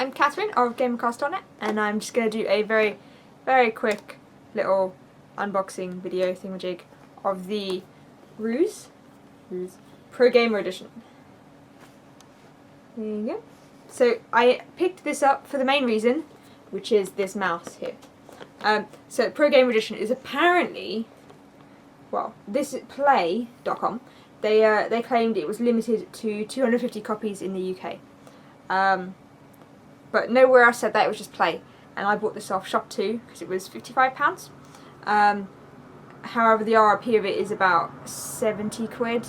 I'm Catherine of GamerCast.net, and I'm just going to do a very, very quick little unboxing video thingamajig of the R.U.S.E Pro-Gamer Edition. There you go. So I picked this up for the main reason, which is this mouse here. So Pro-Gamer Edition is apparently, well, this is play.com. They claimed it was limited to 250 copies in the UK. But nowhere else said that, it was just Play. And I bought this off Shop2 because it was £55. However, the RRP of it is about 70 quid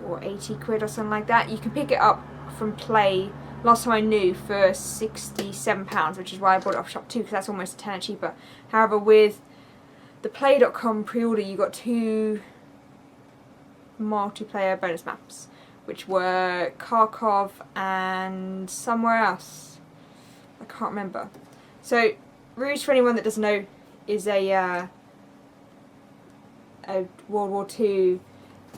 or 80 quid or something like that. You can pick it up from Play, last time I knew, for £67, which is why I bought it off Shop2 because that's almost a tenner cheaper. However, with the Play.com pre-order, you got 2 multiplayer bonus maps, which were Kharkov and somewhere else. I can't remember. So, Ruse, for anyone that doesn't know, is a World War II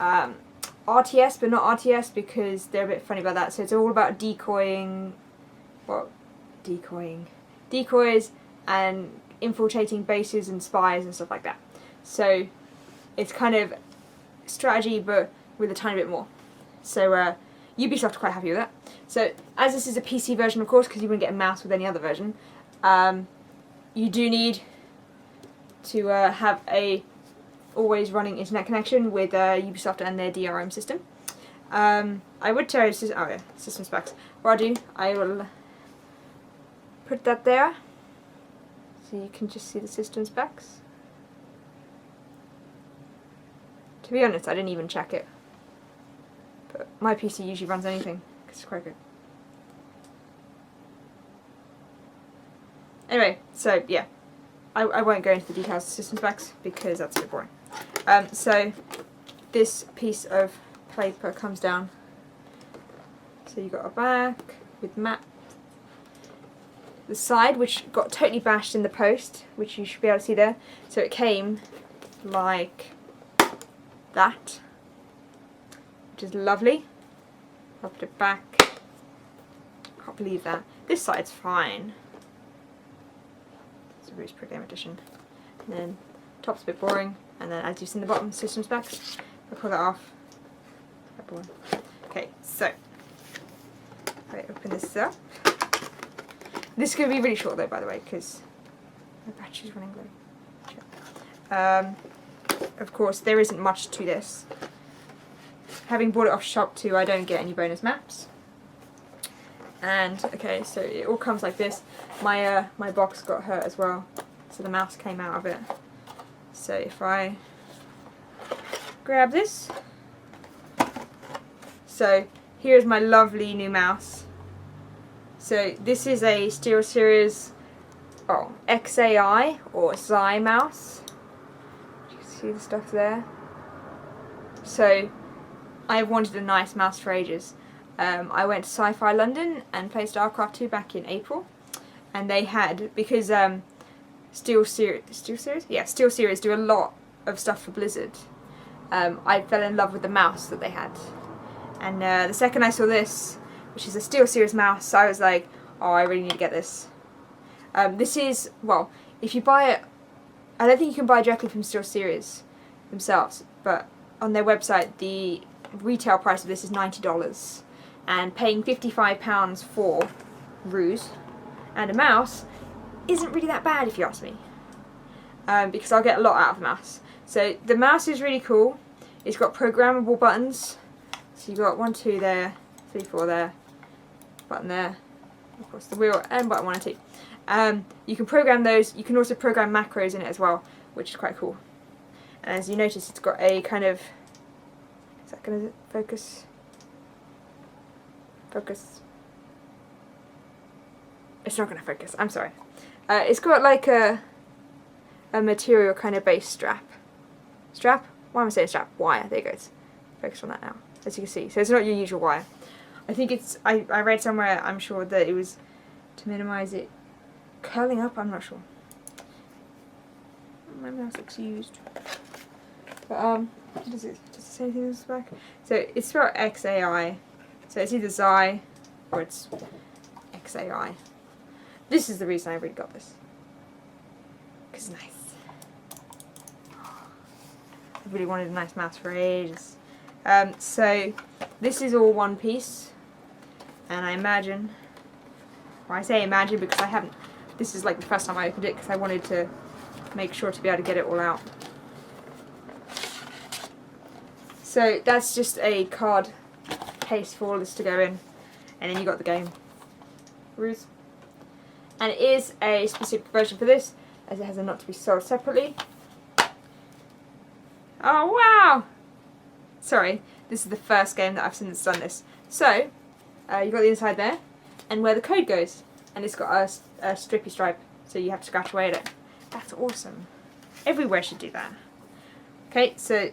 RTS, but not RTS because they're a bit funny about that. So it's all about decoys and infiltrating bases and spies and stuff like that. So it's kind of strategy, but with a tiny bit more. So Ubisoft are quite happy with that. So as this is a PC version, of course, because you wouldn't get a mouse with any other version, you do need to have a always running internet connection with Ubisoft and their DRM system. I would tell you system specs. What I'll do, I will put that there so you can just see the system specs. To be honest, I didn't even check it. But my PC usually runs anything, because it's quite good. Anyway, so yeah. I won't go into the details of system specs, because that's a bit boring. So, this piece of paper comes down. So you've got a back with map. The side, which got totally bashed in the post, which you should be able to see there. So it came like that, which is lovely. I'll put it back. Can't believe that. This side's fine. It's a R.U.S.E Pro-Gamer Edition. And then top's a bit boring, and then as you've seen the bottom, system specs. I'll pull that off. Okay, so if I open this up. This is going to be really short though, by the way, because my battery's running low. Of course, there isn't much to this. Having bought it off Shop2, I don't get any bonus maps. And okay, so it all comes like this. My my box got hurt as well, so the mouse came out of it. So if I grab this, so here's my lovely new mouse. So this is a SteelSeries XAI or Xi mouse. You can see the stuff there. So I've wanted a nice mouse for ages. I went to Sci-Fi London and played StarCraft 2 back in April, and they had, because SteelSeries do a lot of stuff for Blizzard. I fell in love with the mouse that they had, and the second I saw this, which is a SteelSeries mouse, I was like, oh, I really need to get this. This is, well, if you buy it, I don't think you can buy directly from SteelSeries themselves, but on their website the retail price of this is $90, and paying £55 for R.U.S.E and a mouse isn't really that bad if you ask me, because I'll get a lot out of the mouse. So the mouse is really cool. It's got programmable buttons, so you've got 1, 2 there, 3, 4 there, button there, of course the wheel, and button 1 and 2. You can program those. You can also program macros in it as well, which is quite cool. And as you notice, it's got a kind of, is that going to focus? Focus. It's not going to focus, I'm sorry. It's got like a material kind of base strap. Strap? Why am I saying strap? Wire, there it goes. Focus on that now, as you can see. So it's not your usual wire. I think it's, I read somewhere, I'm sure, that it was to minimise it curling up, I'm not sure. My mouse looks used. But, does it say anything in this back? So it's spelled XAI. So it's either Xi or it's XAI. This is the reason I really got this. Because it's nice. I really wanted a nice mouse for ages. So this is all one piece, and I imagine, or I say imagine because I haven't, this is like the first time I opened it because I wanted to make sure to be able to get it all out. So that's just a card case for all this to go in, and then you got the game, Ruse. And it is a specific version for this, as it has a not to be sold separately. Oh wow! Sorry, this is the first game that I've seen that's done this. So, you've got the inside there, and where the code goes, and it's got a strippy stripe, so you have to scratch away at it. That's awesome. Everywhere should do that. Okay, so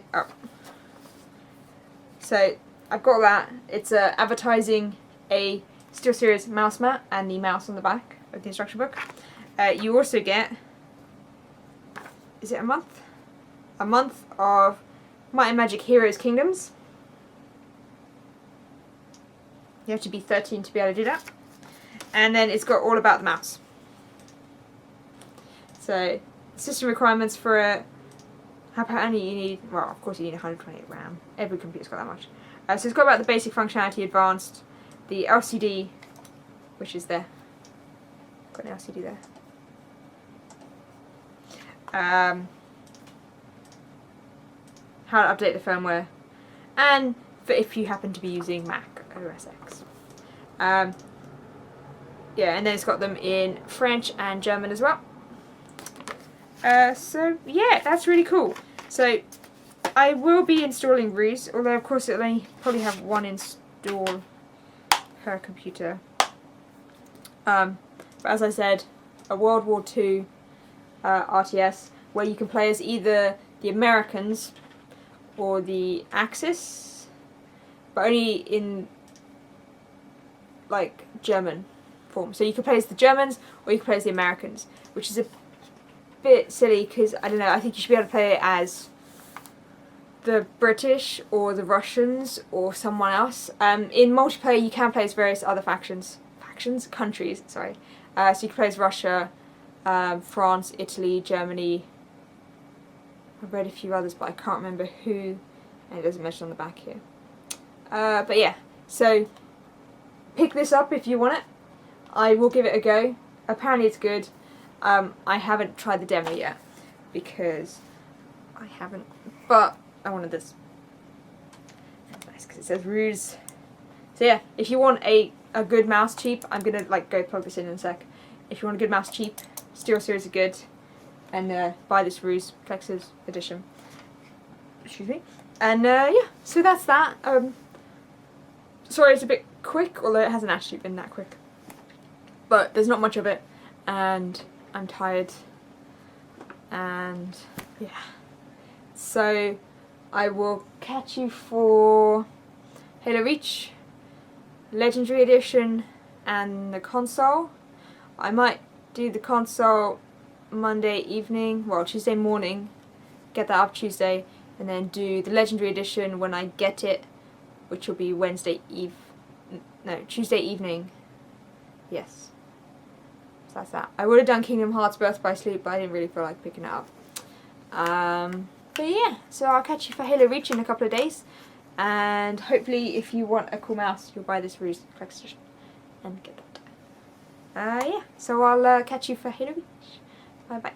so I've got that. It's advertising a SteelSeries mouse mat and the mouse on the back of the instruction book. You also get, is it a month? A month of Might and Magic Heroes Kingdoms. You have to be 13 to be able to do that. And then it's got all about the mouse. So, system requirements for it. Apparently you need, well, of course you need 128 RAM. Every computer's got that much. So it's got about the basic functionality, advanced, the LCD, which is there. Got an LCD there. How to update the firmware, and for if you happen to be using Mac OS X. Yeah, and then it's got them in French and German as well. So yeah, that's really cool. So I will be installing Ruse, although of course it'll only probably have one install per computer. But as I said, a World War II RTS where you can play as either the Americans or the Axis, but only in like German form. So you can play as the Germans or you can play as the Americans, which is a bit silly because I don't know, I think you should be able to play it as the British or the Russians or someone else. In multiplayer you can play as various other countries, sorry. So you can play as Russia, France, Italy, Germany. I've read a few others but I can't remember who, and it doesn't mention on the back here. But yeah, so pick this up if you want it. I will give it a go. Apparently it's good. I haven't tried the demo yet because I haven't, but I wanted this. That's nice because it says Ruse. So yeah, if you want a good mouse cheap, I'm gonna like go plug this in a sec. If you want a good mouse cheap, SteelSeries are good, and buy this Ruse Collector's Edition. Excuse me. And yeah, so that's that. Sorry it's a bit quick, although it hasn't actually been that quick. But there's not much of it, and I'm tired, and yeah. So I will catch you for Halo Reach, Legendary Edition, and the console. I might do the console Monday evening, well Tuesday morning, get that up Tuesday, and then do the Legendary Edition when I get it, which will be Tuesday evening. Yes. So that's that. I would have done Kingdom Hearts Birth by Sleep, but I didn't really feel like picking it up. But yeah, so I'll catch you for Halo Reach in a couple of days, and hopefully if you want a cool mouse, you'll buy this Ruse Collector's Edition and get that. Yeah, so I'll catch you for Halo Reach. Bye bye.